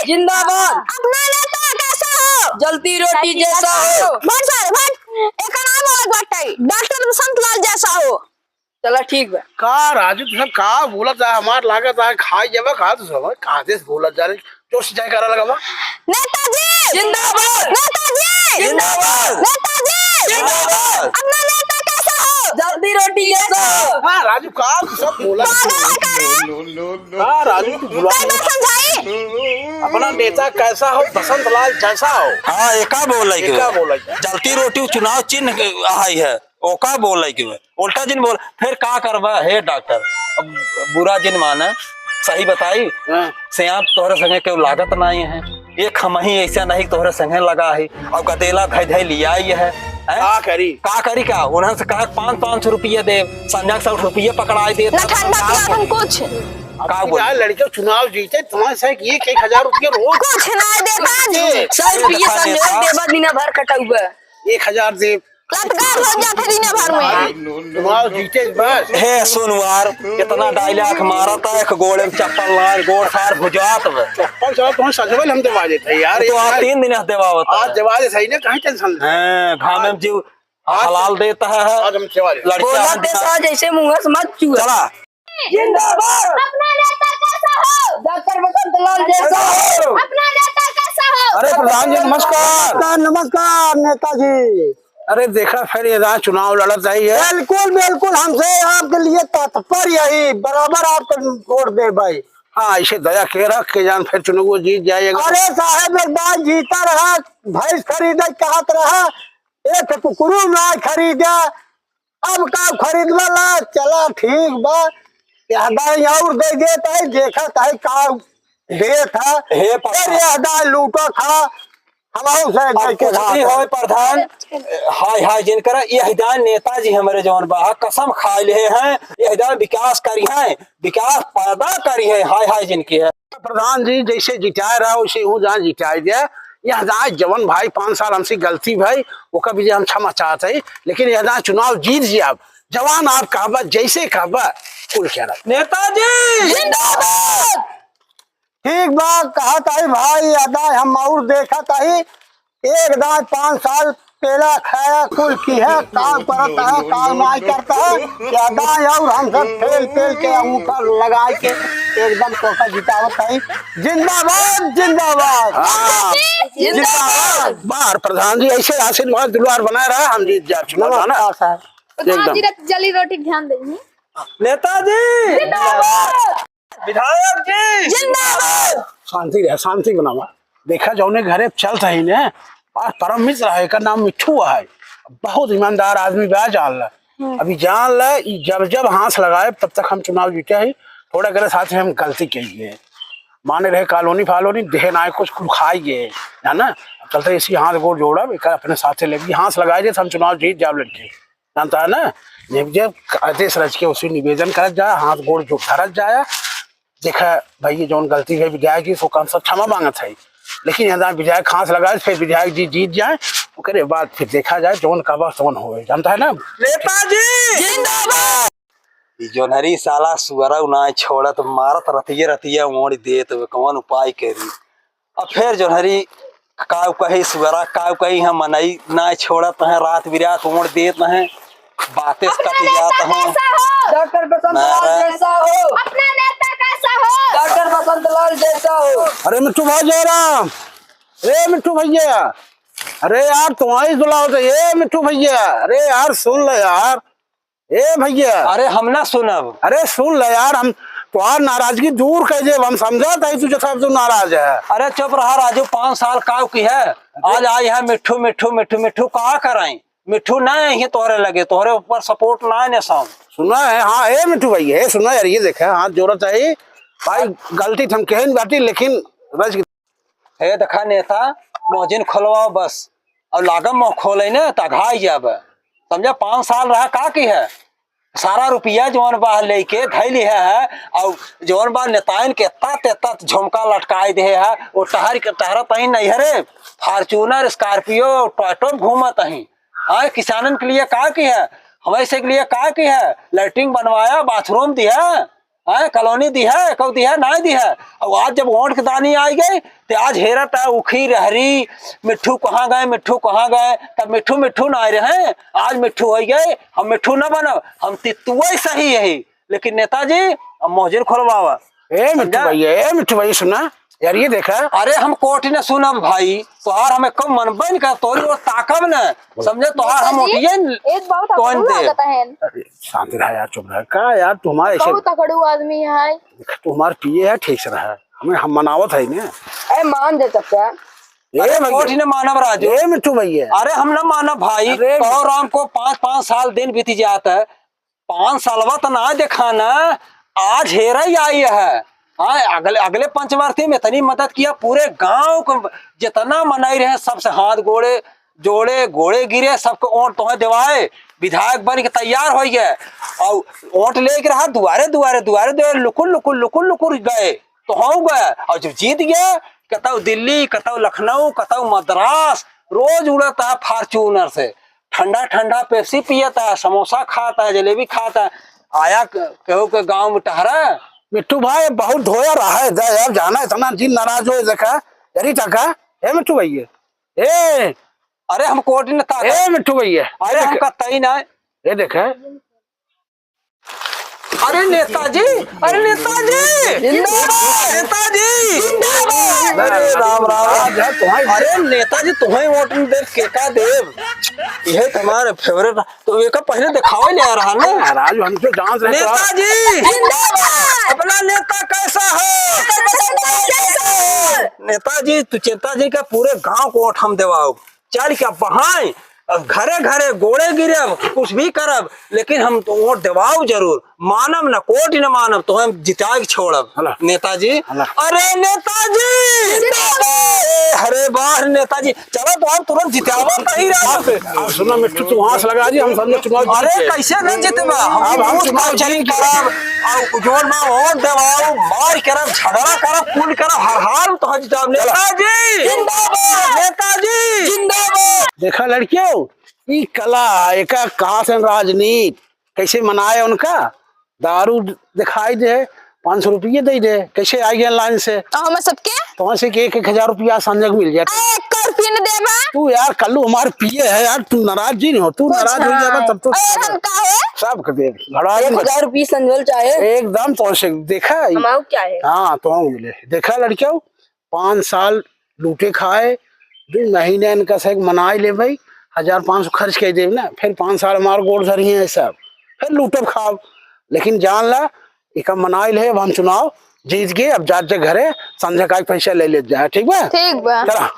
जिंदाबाद। अपना नेता कैसा हो? जलती रोटी जैसा हो। बट सर बट एक नाम और बटाई डॉक्टर बसंत लाल जैसा हो। चला ठीक बा। का राजू तू सब का बोलत है हमार लागत है खाई जब खा तू सब कहां से बोलत जा रे जो सिंचाई करा लगा बा नेताजी जिंदाबाद। नेताजी जिंदाबाद। नेताजी जिंदाबाद। अपना नेता कैसा हो? जलती रोटी जैसा हो। हां राजू का तू सब बोलत हां राजू तू बुला समझाई अपना नेता कैसा हो बसंत लाल जैसा हो। हाँ एका बोल एका बोलै जलती रोटी चुनाव चिन्ह आई है ओका बोल उल्टा जिन बोल फिर का करबा हे डॉक्टर अब बुरा जिन माना सही बताई सियाप तोहरे संगे क्यों लागत नहीं है एक हम ही ऐसा नहीं तोहरे संगे लगा है और गदेला धै धै लिया है का करी का उन्हें से कहा 500 रुपये दे संजय 100 रुपये पकड़ाई दे न ठंडा पिया हम कुछ का बोल यार लड़के चुनाव जीते तुम्हारे से 1000 रुपये रोज कुछ नहीं देता जी। 100 रुपये संजय देवा दिन भर कटाऊगा 1000 दे लटकार हो जाते दिन भर में। चुनाव जीते बस हे सुनवार इतना डायलॉग मारा था एक गोड़े में चप्पल लार गोड़ सार भुजात में चप्पल चलो तुम सजवल हम देवा देते यार तो आप 3 दिन देवा होता आज देवा दे सही ना कहीं टेंशन है घाम में जीव हलाल देता है आज हम सेवा दे बोला तेसा जैसे मुंह से मत चुआ। चला जिंदाबाद। अपना नेता कैसा हो? डॉक्टर बसंत लाल जैसा हो। अपना नेता कैसा हो? अरे प्रधान जी नमस्कार नमस्कार नेताजी। अरे देखा फिर ये जहाँ चुनाव लड़त रही है बिल्कुल बिल्कुल हमसे आपके लिए तत्पर यही बराबर आपको वोट दे भाई। हाँ इसे दया के रख के जान फिर चुनाव जीत जाएगा। अरे साहब एक बार जीता रहा भैंस खरीदे कहत रहा एक कुकरू ना खरीदा अब का खरीद वाला चला ठीक बा यादा और दे देता है देखा था का दे था हे फिर यादा लूटो था हमारे से हो प्रधान हाय हाय जिनकर ये हिदायत नेताजी हमारे जौन बा कसम खा ले हैं ये हिदायत विकास करी है विकास पैदा करी है हाय हाय जिनकी है प्रधान जी जैसे जिताए रहा उसे हूँ जहाँ जिताए दिया यह जहाँ जवन भाई 5 साल हमसे गलती भाई वो कभी हम क्षमा चाहते है लेकिन यह जहाँ चुनाव जीत जी आप जवान आप कहबा जैसे कहबा कुल कह रहा नेताजी जिंदाबाद। ठीक बात कहा था भाई अदा हम और देखा था एक दांत 5 साल पेला खाया कुल की है काम करता है काम नहीं करता है अदा और हम सब फेल फेल के अंगूठा लगा के एकदम टोका जितावत है। जिंदाबाद जिंदाबाद जिंदाबाद। बाहर प्रधान जी ऐसे आशीर्वाद दुलार बनाए रहा हम जीत जाए चुनाव है ना नमस्कार साहब। एकदम जली रोटी ध्यान देंगे। नेताजी जिंदाबाद। विधायक जी जिंदाबाद। शांति रहे शांति बनावा देखा जौने घरे चल रही ने और परम मित्र है का नाम मिठू है बहुत ईमानदार आदमी बा जान ला अभी जान ला जब जब हाथ लगाए तब तक हम चुनाव जीते ही थोड़ा करे साथ में हम गलती की है माने रहे कॉलोनी फालोनी देह ना कुछ खाई गए है ना चलते इसी हाथ गोड़ जोड़ा अपने साथ लेके हाथ लगाए थे हम चुनाव जीत जाओ लड़के जानता है ना जब आदेश रच के उसी निवेदन कर जाए हाथ गोड़ जो धरत जाए देखा भाई ये जौन गलती है विधायक जी सो काम सब क्षमा मांगत है लेकिन यहाँ विधायक हाथ लगाए फिर विधायक जी जीत जाए ओकरे बाद फिर देखा जाए जौन कबा सोन हो जानता है ना नेताजी जिंदाबाद। जो नरी साला सुअरा ना छोड़त मारत रतिया मोड़ देत कौन उपाय करी अब फिर जो नरी काव कही सुअरा काव कही हम मनई ना छोड़त है रात बिरात मोड़ देत है बातें कट जात है डॉक्टर बसंत लाल जैसा हो। अपना नेता कैसा हो? डॉक्टर बसंत लाल जैसा हो। अरे मिट्टू भाई जयराम ए मिट्टू भैया अरे यार तुम्हारी दुलाव तो ये मिट्टू भैया अरे यार सुन ले यार ए भैया अरे हम ना सुनब अरे सुन ले यार हम तुम्हार नाराजगी दूर कर दे हम समझा था तुझे सब तू नाराज है अरे चुप रहा राजू 5 साल काव की है आज आई है मिठू मिठू मिठू मिठू कहा कराई मिठू ना ये तोहरे लगे तोहरे ऊपर सपोर्ट ना है साउंड सुना है हाँ ए मिट्टू भैया है सुना यार ये देखा हाथ जोड़ा चाहिए भाई गलती हम कह नहीं बाटी लेकिन रज हे देखा नेता मोजिन खोलवाओ बस और लागम मोह खोले न तघाई जाब समझा 5 साल रहा का की है सारा रुपया जौन बा लेके धैली है और जौन बा नेताइन के तत झुमका लटकाई दे है वो टहर के टहरत ही नहीं है फॉर्चूनर स्कॉर्पियो टॉयटो घूमत ही हाँ किसानन के लिए का की है हमेशा के लिए का की है लैट्रिन बनवाया बाथरूम दिया है कॉलोनी दी है कब दी है ना दी है। और आज जब वोट के दानी आई गई तो आज हेरत है उखी रहरी मिट्ठू कहाँ गए तब मिट्ठू मिट्ठू ना रहे। आज मिट्ठू हो गए हम मिट्ठू न बनो हम तितुआ सही यही। लेकिन नेताजी अब मौजिन खोलवावा। ए मिट्टू भैया सुना यार ये देखा। अरे हम कोर्ट ने सुनब भाई तोहार हमें कम मन बन कर तोरी वो ताकब न समझे तोहार हम उठिए एक बहुत कौन तकड़ू दे? लागत है। अरे शांत रहा यार, चुप रहा का यार, तुम्हारे ऐसे बहुत तकड़ू आदमी है। तुम्हारे पिए है ठीक से रहा है, हमें हम मनावत है ना। ए मान दे चाचा। अरे कोर्ट ने मानव राजू। ए मिट्टू भैया अरे हम न मानव भाई अरे तो राम को 5-5 साल दिन बीती जाता है 5 सालवा तो ना दिखाना आज हेरा ही आई है। हाँ अगले पंचवर्ती में इतनी मदद किया पूरे गांव को जितना मनाई रहे सबसे हाथ गोड़े जोड़े घोड़े गिरे सबको ओट तो दिवाए विधायक बन के तैयार हो गए और ओट लेके रहा दुआरे लुकुर गए तो हो गए। और जब जीत गए कतौ दिल्ली कतौ लखनऊ कतौ मद्रास रोज उड़ता है फॉर्च्यूनर से ठंडा पेप्सी पियता है समोसा खाता है जलेबी खाता है। आया कहू के गाँव में टहरा मिट्टू भाई बहुत धोया रहा है यार, जाना इतना जी नाराज हो देखा यारी टका। ए मिट्टू भैया ए अरे हम कोर्ट ने ए मिट्टू भैया अरे हम कतई ना ये देखा। अरे नेताजी अरे राम राम यार तुम्हारी। अरे नेताजी तुम्हें वोट देव केका देव यह तुम्हारे फेवरेट तो ये का पहले दिखावा ले आ रहा ना महाराज हम तो जान रहे थे। नेताजी अपना नेता कैसा है नेताजी तू चिंता जी का पूरे गांव को वोट हम देवाओ चल क्या बहाए घरे घरे गोड़े गिरब कुछ भी करब लेकिन हम तो वोट देवाओ जरूर मानब न कोट न मानब तो हम जिता के छोड़ब नेताजी। अरे नेताजी अरे बाहर नेताजी चलो तो हम तुरंत जितावा कहीं रहा। सुनो मिट्टू तू वहां से लगा दी हम समझे चुनाव। अरे कैसे न जितबा हम चुनाव चली करब और जोर में वोट देवाओ मार करब झगड़ा करब कुल करब हर हाल तो जिताब नेताजी जिंदाबाद नेताजी जिंदाबाद। देखा लड़कियों ये कला एक कहाँ से राजनीति कैसे मनाए उनका दारू दिखाई दे 500 रुपये दे दे कैसे आई गए लाइन से हम सबके तो वहां से 1,000 रुपया संजय को मिल जाता। 1 रुपया न देबा तू यार कल्लू हमारे पिए है यार, तू नाराज जी नहीं हो, तू नाराज हो जाएगा तब तो और हम का है सब कर दे घड़ा 1000 रुपये संजल चाहे एकदम तो से देखा हमारा क्या है। हाँ तो मिले देखा लड़कियों 5 साल लूटे खाए 2 महीने इनका से मनाई ले भाई 1500 खर्च कर दे ना फिर 5 साल हमारे गोड़ धरी है सब फिर लूटब खाओ। लेकिन जान ला एक मनाई ले अब हम चुनाव जीत गए अब जा घरे संजय का पैसा ले ले जाए ठीक बा ठीक बा चला।